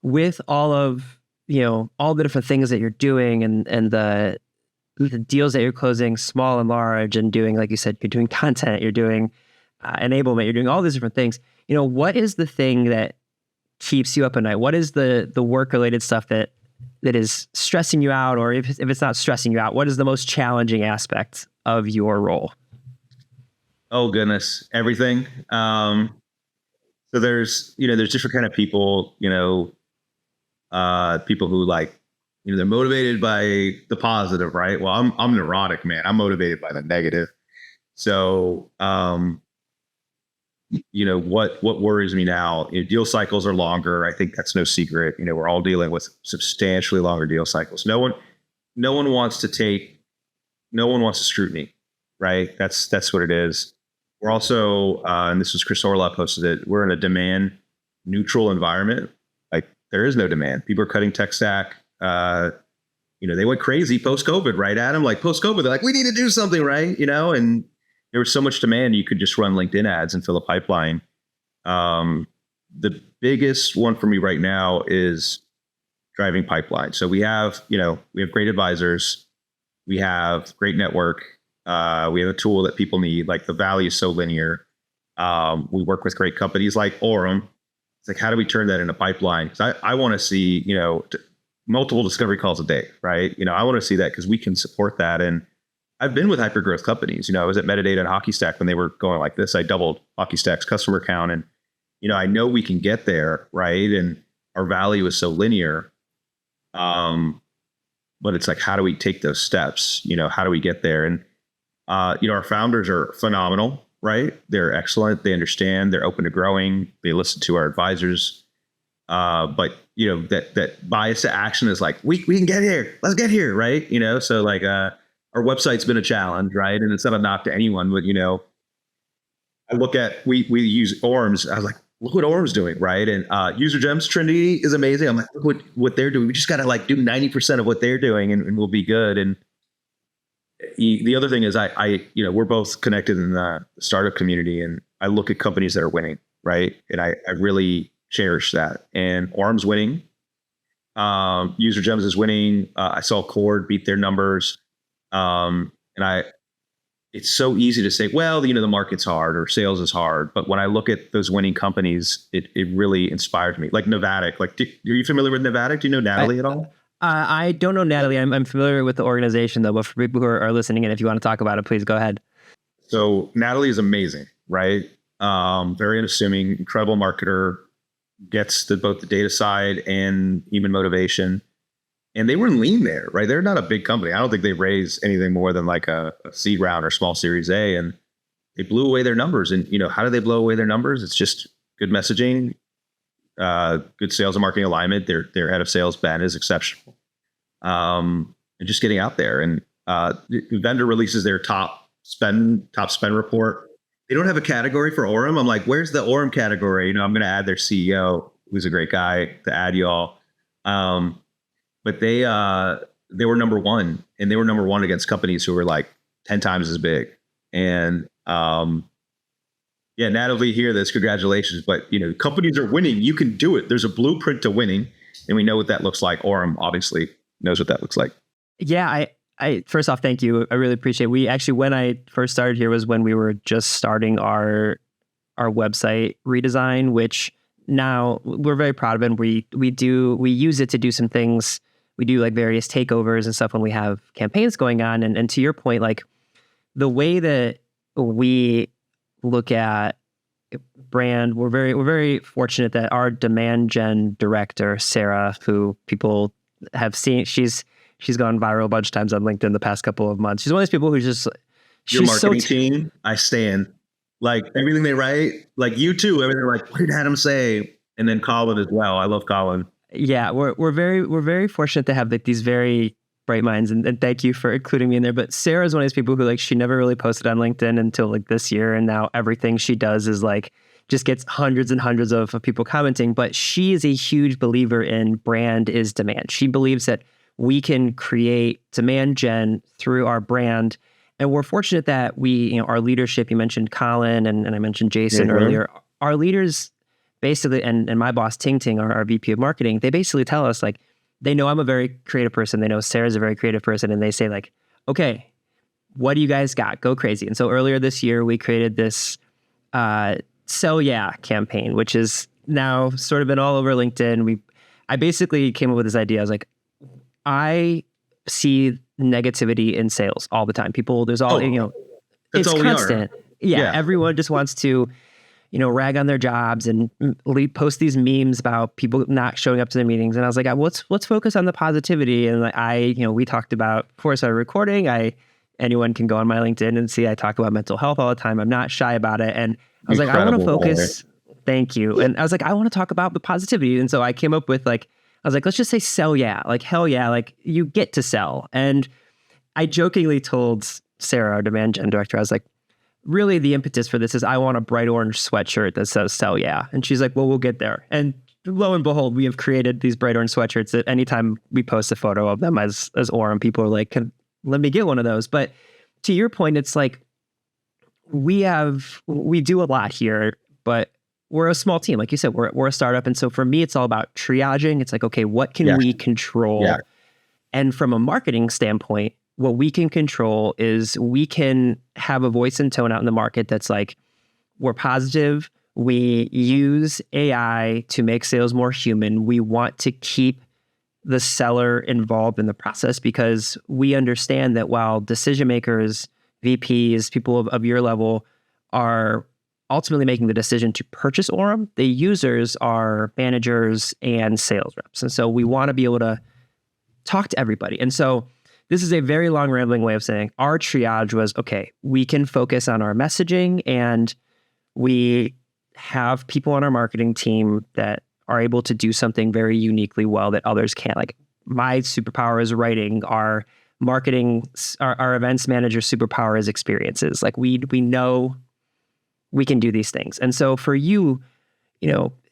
with all of, all the different things that you're doing and the deals that you're closing, small and large, and doing, like you said, you're doing content, you're doing enablement, you're doing all these different things. What is the thing that keeps you up at night? What is the work related stuff that is stressing you out? Or if it's not stressing you out, what is the most challenging aspect of your role? Oh goodness, everything. So there's different kind of people, people who they're motivated by the positive, right? Well, I'm neurotic, man. I'm motivated by the negative. So, what worries me now, deal cycles are longer. I think that's no secret. We're all dealing with substantially longer deal cycles. No one wants to scrutiny, right? That's what it is. We're also, and this was Chris Orla posted it, we're in a demand neutral environment. Like there is no demand. People are cutting tech stack. They went crazy post-COVID, right, Adam? Like post-COVID, they're like, we need to do something, right? And there was so much demand, you could just run LinkedIn ads and fill a pipeline. The biggest one for me right now is driving pipeline. So we have great advisors. We have great network. We have a tool that people need. Like the value is so linear. We work with great companies like Orum. It's like, how do we turn that into pipeline? Because I want to see, multiple discovery calls a day, right? I want to see that because we can support that. And I've been with hypergrowth companies. I was at Metadata and Hockey Stack when they were going like this. I doubled Hockey Stack's customer count, and I know we can get there, right? And our value is so linear. But it's like, how do we take those steps? How do we get there? And our founders are phenomenal, right? They're excellent. They understand. They're open to growing. They listen to our advisors. But that bias to action is like, we can get here. Let's get here, right? So like our website's been a challenge, right? And it's not a knock to anyone, but I look at we use Orums. I was like, look what Orum's doing, right? And User Gems Trinity is amazing. I'm like, look what they're doing. We just got to do 90% of what they're doing, and we'll be good. And the other thing is, we're both connected in the startup community, and I look at companies that are winning, right? And I really cherish that. And Orum's winning. User Gems is winning. I saw Cord beat their numbers. It's so easy to say, well, the market's hard or sales is hard. But when I look at those winning companies, it really inspired me. Like Novatic, are you familiar with Novatic? Do you know Natalie at all? I don't know Natalie. I'm familiar with the organization though, but for people who are listening in, if you want to talk about it, please go ahead. So Natalie is amazing, right? Very unassuming, incredible marketer, gets both the data side and human motivation. And they were lean there, right? They're not a big company. I don't think they raised anything more than like a seed round or small series A, and they blew away their numbers. And how do they blow away their numbers? It's just good messaging, good sales and marketing alignment. Their head of sales, Ben, is exceptional. And just getting out there. And the vendor releases their top spend report. They don't have a category for Orum. I'm like, where's the Orum category? I'm going to add their CEO, who's a great guy, to add y'all. But they were number one, and they were number one against companies who were like 10 times as big. And Natalie, hear this, congratulations. But companies are winning. You can do it. There's a blueprint to winning, and we know what that looks like. Orum obviously knows what that looks like. Yeah, I first off, thank you. I really appreciate it. We actually, when I first started here was when we were just starting our website redesign, which now we're very proud of it. And we use it to do some things. We do like various takeovers and stuff when we have campaigns going on. And to your point, like the way that we look at brand, we're very fortunate that our demand gen director, Sarah, who people have seen, she's gone viral a bunch of times on LinkedIn the past couple of months. She's one of those people who's just, your marketing team, I stand. Like everything they write, like you too. Everything like, what did Adam say? And then Colin as well. I love Colin. Yeah, we're very fortunate to have like these very bright minds, and thank you for including me in there. But Sarah's one of these people who she never really posted on LinkedIn until like this year, and now everything she does is like just gets hundreds and hundreds of people commenting. But she is a huge believer in brand is demand. She believes that we can create demand gen through our brand. And we're fortunate that our leadership, you mentioned Colin and I mentioned Jason earlier, our leaders basically, and my boss Ting Ting, our VP of marketing, they basically tell us like, they know I'm a very creative person. They know Sarah's a very creative person. And they say like, okay, what do you guys got? Go crazy. And so earlier this year, we created this Sell Yeah campaign, which is now sort of been all over LinkedIn. I basically came up with this idea. I was like, I see negativity in sales all the time. People, there's all, that's it's all constant. we are. Yeah. Everyone just wants to, rag on their jobs and post these memes about people not showing up to their meetings. And I was like, let's focus on the positivity. And we talked about before I started recording, anyone can go on my LinkedIn and see I talk about mental health all the time. I'm not shy about it. And I was like, I want to focus. Thank you. And I was like, I want to talk about the positivity. And so I came up with I was like, let's just say sell yeah, like hell yeah, like you get to sell. And I jokingly told Sarah, our demand gen director, I was like, really the impetus for this is I want a bright orange sweatshirt that says sell yeah. And she's like, well, we'll get there. And lo and behold, we have created these bright orange sweatshirts that anytime we post a photo of them as Orum, people are like, let me get one of those. But to your point, it's like, we do a lot here, but we're a small team. Like you said, we're a startup. And so for me, it's all about triaging. It's like, okay, what can we control? Yeah. And from a marketing standpoint, what we can control is we can have a voice and tone out in the market that's like, we're positive. We use AI to make sales more human. We want to keep the seller involved in the process because we understand that while decision makers, VPs, people of your level are ultimately making the decision to purchase Orum, the users are managers and sales reps. And so we want to be able to talk to everybody. And so this is a very long rambling way of saying our triage was, okay, we can focus on our messaging and we have people on our marketing team that are able to do something very uniquely well that others can't. Like my superpower is writing, our marketing, our events manager superpower is experiences. Like we know we can do these things. And so for you,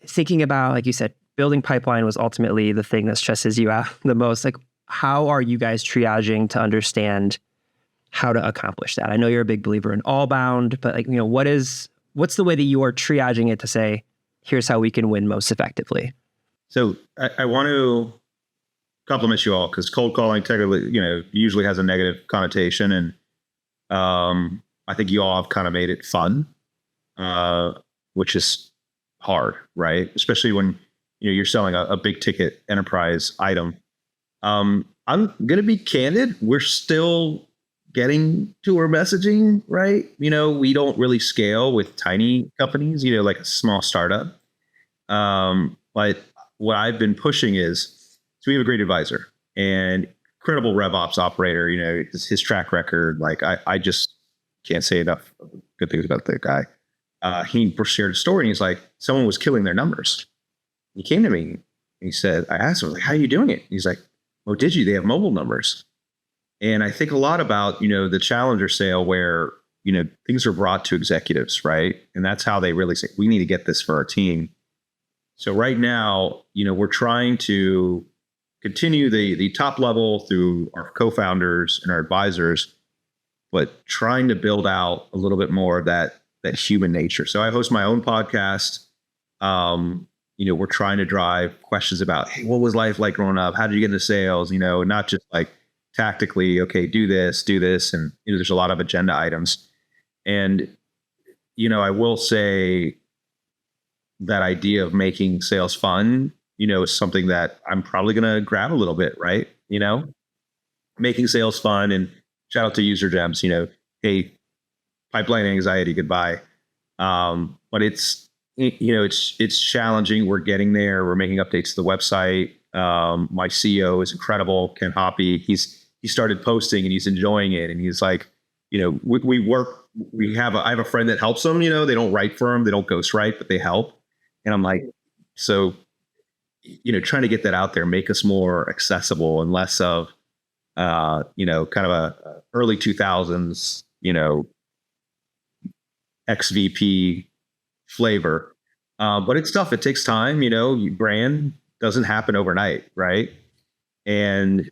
thinking about, like you said, building pipeline was ultimately the thing that stresses you out the most. Like, how are you guys triaging to understand how to accomplish that? I know you're a big believer in all bound, but what's the way that you are triaging it to say, here's how we can win most effectively? So I want to compliment you all because cold calling technically, usually has a negative connotation. And I think you all have kind of made it fun, which is hard, right? Especially when you're selling a big ticket enterprise item. I'm going to be candid. We're still getting to our messaging, right? We don't really scale with tiny companies, like a small startup. But what I've been pushing is, so we have a great advisor and incredible RevOps operator, his track record. Like I just can't say enough good things about that guy. He shared a story and he's like, someone was killing their numbers. He came to me and he said, I asked him, like, how are you doing it? He's like, Modigie, they have mobile numbers. And I think a lot about, the challenger sale where, things are brought to executives, right? And that's how they really say, we need to get this for our team. So right now, we're trying to continue the top level through our co-founders and our advisors, but trying to build out a little bit more of that human nature. So I host my own podcast. We're trying to drive questions about, hey, what was life like growing up? How did you get into sales? Not just like tactically, okay, do this. And there's a lot of agenda items. And, I will say that idea of making sales fun, is something that I'm probably going to grab a little bit, right? Making sales fun, and shout out to User Gems, hey, pipeline anxiety, goodbye. But it's challenging. We're getting there. We're making updates to the website. My CEO is incredible, Ken Hoppy. He started posting and he's enjoying it. And he's like, I have a friend that helps them, they don't write for him. They don't ghost write, but they help. And I'm like, so, trying to get that out there, make us more accessible and less of, kind of a early 2000s, XVP flavor. But it's tough. It takes time, brand doesn't happen overnight. Right. And,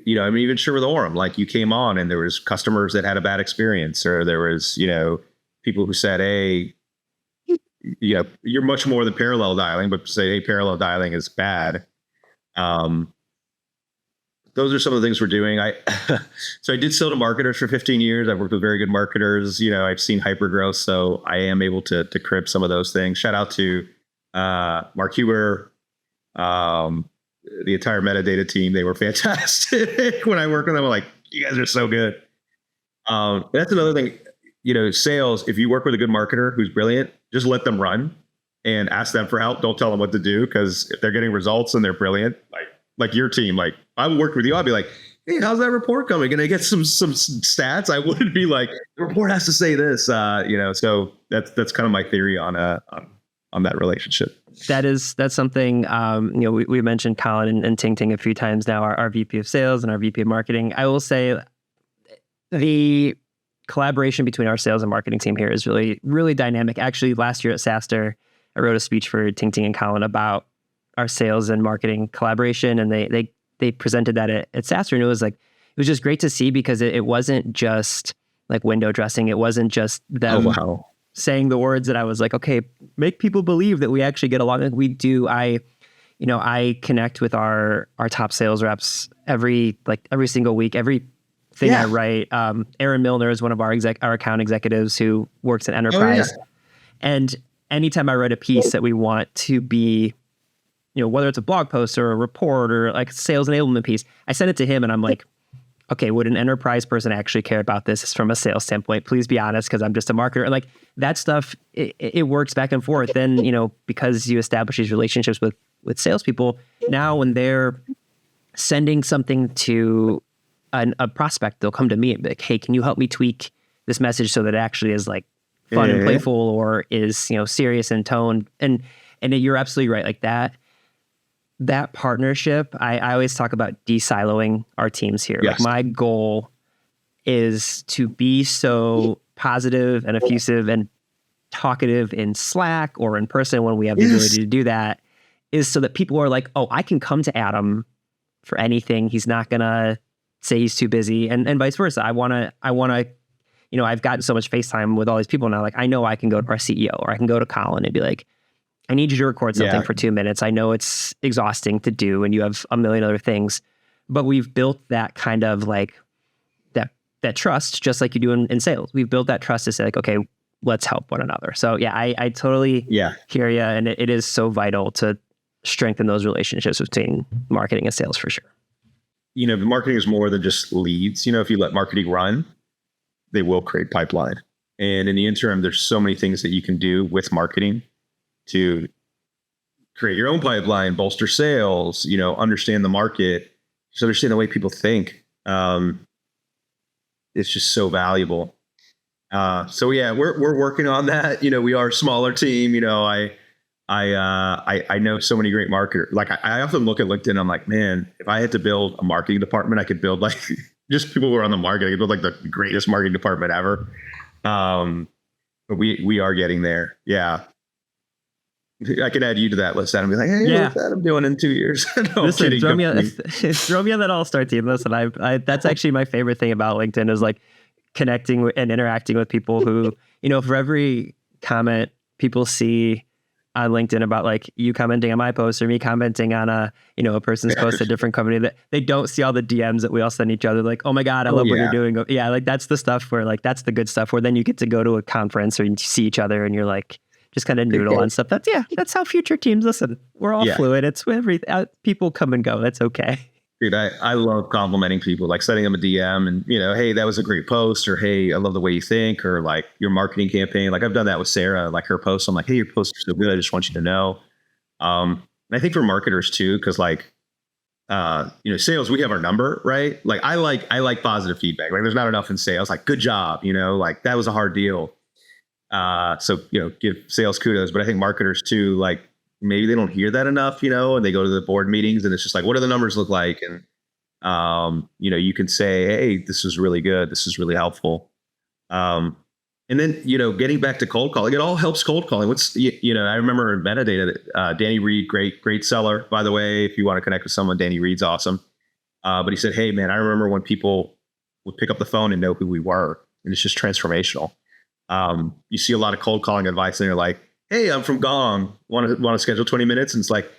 I'm even sure with Orum, like you came on and there was customers that had a bad experience, or there was, people who said, hey, you're much more than parallel dialing, but say, hey, parallel dialing is bad. Those are some of the things we're doing. So I did sell to marketers for 15 years. I've worked with very good marketers. I've seen hypergrowth, so I am able to crib some of those things. Shout out to Mark Huber, the entire metadata team. They were fantastic when I worked with them. I'm like, you guys are so good. That's another thing. Sales, if you work with a good marketer who's brilliant, just let them run and ask them for help. Don't tell them what to do, because if they're getting results and they're brilliant, like your team, like I worked with you, I'd be like, hey, how's that report coming? Can I get some stats? I wouldn't be like, the report has to say this, so that's kind of my theory on that relationship. That's something, we mentioned Colin and Ting Ting a few times now, our VP of sales and our VP of marketing. I will say the collaboration between our sales and marketing team here is really, really dynamic. Actually, last year at SaaStr, I wrote a speech for Ting Ting and Colin about our sales and marketing collaboration, and they presented that at SaaStr, and it was just great to see, because it wasn't just like window dressing. It wasn't just them saying the words that I was like, okay, make people believe that we actually get along. Like we do. I connect with our top sales reps every single week. Everything I write. Aaron Milner is one of our account executives who works in enterprise, and anytime I write a piece that we want to be, whether it's a blog post or a report or like a sales enablement piece, I send it to him and I'm like, okay, would an enterprise person actually care about this from a sales standpoint? Please be honest, because I'm just a marketer. And like that stuff, it works back and forth. Then, because you establish these relationships with salespeople, now when they're sending something to a prospect, they'll come to me and be like, hey, can you help me tweak this message so that it actually is like fun and playful, or is, serious in tone? And you're absolutely right. Like that partnership, I always talk about de-siloing our teams here. Yes. Like my goal is to be so positive and effusive and talkative in Slack or in person when we have the ability to do that, is so that people are like, oh, I can come to Adam for anything. He's not gonna say he's too busy, and vice versa. I wanna, I've gotten so much FaceTime with all these people now. Like I know I can go to our CEO or I can go to Colin and be like, I need you to record something for 2 minutes. I know it's exhausting to do and you have a million other things, but we've built that kind of like that trust, just like you do in sales. We've built that trust to say like, okay, let's help one another. So yeah, I totally hear you. And it is so vital to strengthen those relationships between marketing and sales for sure. Marketing is more than just leads. If you let marketing run, they will create pipeline. And in the interim, there's so many things that you can do with marketing to create your own pipeline, bolster sales, understand the market, just understand the way people think. It's just so valuable. So yeah, we're working on that. We are a smaller team. I know so many great marketers. Like I often look at LinkedIn. I'm like, man, if I had to build a marketing department, I could build like just people who are on the market. I could build like the greatest marketing department ever. But we are getting there. Yeah. I could add you to that list, Adam. Be like, hey, what's Adam doing in 2 years? No, listen, throw me on that all-star team. Listen, I that's actually my favorite thing about LinkedIn is like connecting and interacting with people who, for every comment people see on LinkedIn about like you commenting on my post or me commenting on a person's post at a different company, that they don't see all the DMs that we all send each other. Like, oh my God, I love what you're doing. Yeah. Like that's the stuff where like, that's the good stuff where then you get to go to a conference or you see each other and you're like, just kind of noodle on stuff. That's how future teams listen. We're all fluid. It's people come and go. That's okay. Dude, I love complimenting people, like sending them a DM and, hey, that was a great post, or hey, I love the way you think, or like your marketing campaign. Like I've done that with Sarah, like her posts. I'm like, hey, your posts are so good. I just want you to know. And I think for marketers too, because like, sales, we have our number, right? Like I like positive feedback. Like there's not enough in sales. Like, good job, like that was a hard deal. So, give sales kudos, but I think marketers too, like maybe they don't hear that enough, and they go to the board meetings and it's just like, what do the numbers look like? And, you can say, hey, this is really good. This is really helpful. And then, getting back to cold calling, it all helps cold calling. I remember in metadata that Danny Reed, great seller, by the way. If you want to connect with someone, Danny Reed's awesome. But he said, hey man, I remember when people would pick up the phone and know who we were, and it's just transformational. You see a lot of cold calling advice and you're like, hey, I'm from Gong. Want to schedule 20 minutes? And it's like,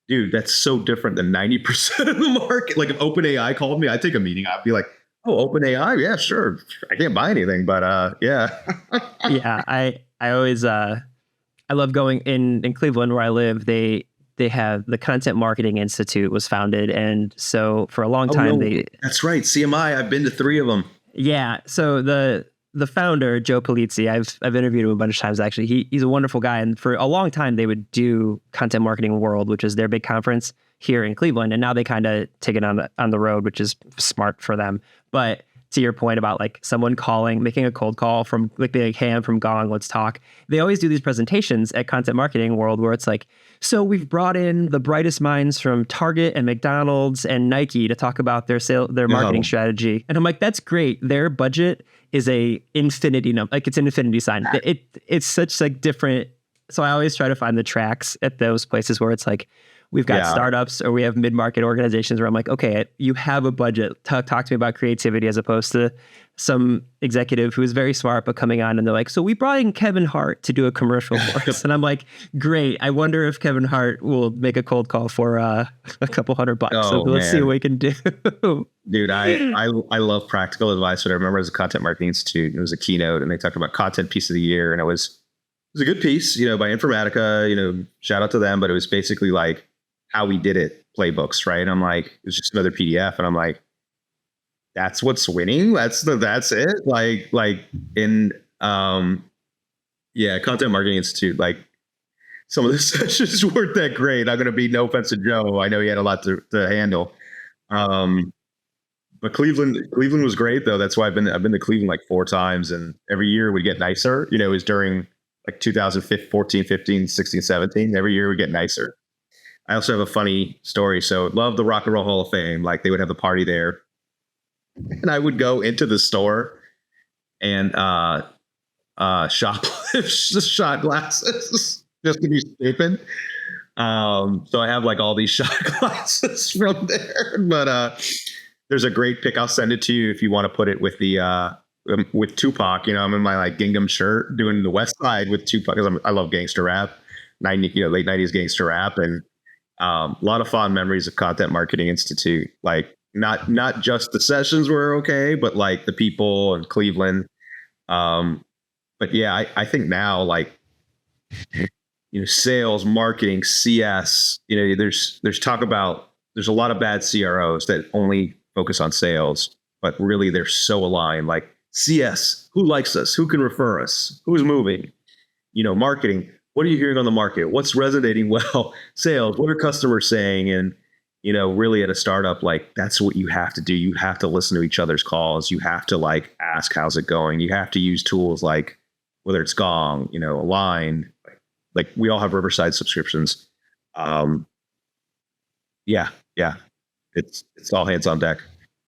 dude, that's so different than 90% of the market. Like if OpenAI called me, I'd take a meeting. I'd be like, oh, OpenAI, yeah, sure. I can't buy anything, but yeah. Yeah, I always I love going in Cleveland where I live. They have the Content Marketing Institute was founded, and so for a long Oh time no, that's right. CMI. I've been to 3 of them. yeah. So the founder, Joe Polizzi, I've interviewed him a bunch of times actually. He's a wonderful guy, and for a long time they would do Content Marketing World, which is their big conference here in Cleveland, and now they kind of take it on the road, which is smart for them. But to your point about like someone calling, making a cold call from like being like, hey, I'm from Gong, let's talk. They always do these presentations at Content Marketing World where it's like, so we've brought in the brightest minds from Target and McDonald's and Nike to talk about their marketing strategy. And I'm like, that's great. Their budget is a infinity number, like it's an infinity sign. It's such like different. So I always try to find the tracks at those places where it's like, we've got startups or we have mid-market organizations where I'm like, okay, you have a budget. Talk to me about creativity, as opposed to some executive who is very smart but coming on and they're like, so we brought in Kevin Hart to do a commercial for us. And I'm like, great. I wonder if Kevin Hart will make a cold call for a couple $100. Oh, so let's see what we can do. Dude, I love practical advice. But I remember as a Content Marketing Institute, it was a keynote and they talked about content piece of the year. And it was a good piece, by Informatica, shout out to them. But it was basically like how we did it, playbooks, right? And I'm like, it was just another PDF. And I'm like, that's what's winning. That's it. Like in, Content Marketing Institute, like some of the sessions weren't that great. I'm going to be no offense to Joe. I know he had a lot to handle. But Cleveland was great though. That's why I've been to Cleveland like 4 times, and every year we get nicer. It was during like 2014, 15, 16, 17. Every year we get nicer. I also have a funny story. So love the Rock and Roll Hall of Fame. Like they would have a party there, and I would go into the store and shoplift the shot glasses just to be stupid. So I have like all these shot glasses from there. But there's a great pic. I'll send it to you if you want to put it with the with Tupac. I'm in my like gingham shirt doing the West Side with Tupac because I love gangster rap, late 90s gangster rap, and a lot of fond memories of Content Marketing Institute. Like not just the sessions were okay, but like the people in Cleveland. But yeah, I think now like sales, marketing, CS. There's talk about there's a lot of bad CROs that only focus on sales, but really they're so aligned. Like CS, who likes us? Who can refer us? Who's moving? Marketing. What are you hearing on the market? What's resonating well? Sales, what are customers saying? And, really at a startup, like that's what you have to do. You have to listen to each other's calls. You have to like ask, how's it going? You have to use tools like whether it's Gong, Align, like we all have Riverside subscriptions. Yeah. It's all hands on deck.